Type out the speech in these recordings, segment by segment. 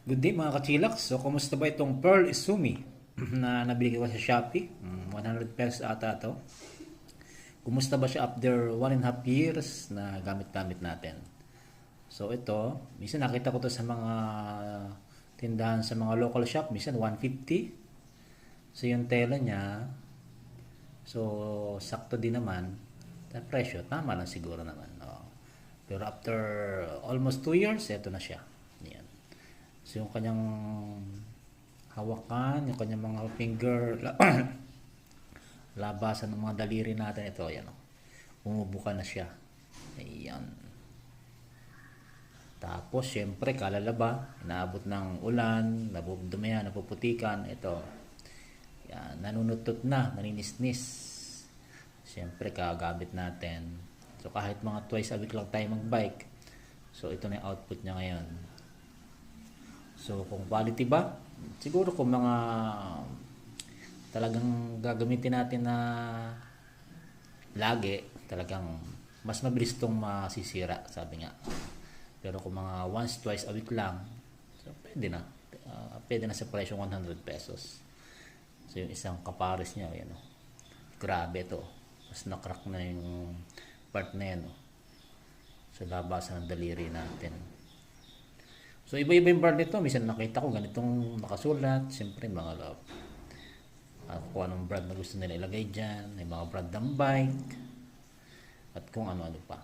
Good day mga kachilaks. So, kumusta ba itong Pearl Izumi na nabili ko sa Shopee? 100 pesos ata to. Kumusta ba siya after 1.5 years na gamit-gamit natin? So, ito, minsan nakita ko to sa mga tindahan sa mga local shop, minsan 150. So, yung tela niya, so, sakto din naman. Sa presyo, tama lang siguro naman. Oh. Pero after almost 2 years, ito na siya. Yan. So yung kanyang hawakan, yung kanyang mga finger, labasan ng mga daliri natin, ito, yan o. Bumubuka na siya. Ayan. Tapos, syempre, kalalaba, inaabot ng ulan, nabudumihan, napuputikan, ito. Yan, nanunutot na, naninisnis. Syempre, kagamit natin. So, kahit mga twice a week lang tayo magbike. So, ito na yung output niya ngayon. So, kung quality ba? Siguro kung mga talagang gagamitin natin na lagi, talagang mas mabilis itong masisira, sabi nga. Pero kung mga once, twice a week lang, so pwede na. Pwede na sa presyo 100 pesos. So, yung isang kapares niya, yan o. Grabe to. Mas nakrack na yung part na yan o. Sa labasan ng daliri natin. So, iba-iba yung brand nito. Minsan nakita ko ganitong nakasulat. Siyempre, mga love. Kung anong brand na gusto nila ilagay dyan. May mga brand ng bike. At kung ano-ano pa.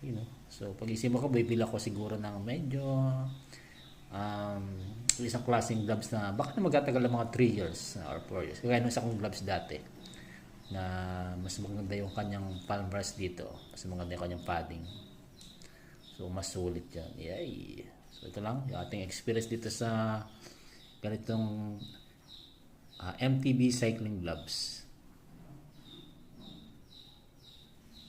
You know. So, pag-isip ko, bibila ko siguro ng medyo isang klaseng gloves na baka na magtatagal ng mga 3 years or 4 years. Kaya nung isa kong gloves dati na mas maganda yung kanyang palm rest dito. Mas maganda yung kanyang padding. So, mas sulit yan. Yay! So, ito lang yung ating experience dito sa ganitong MTB cycling gloves.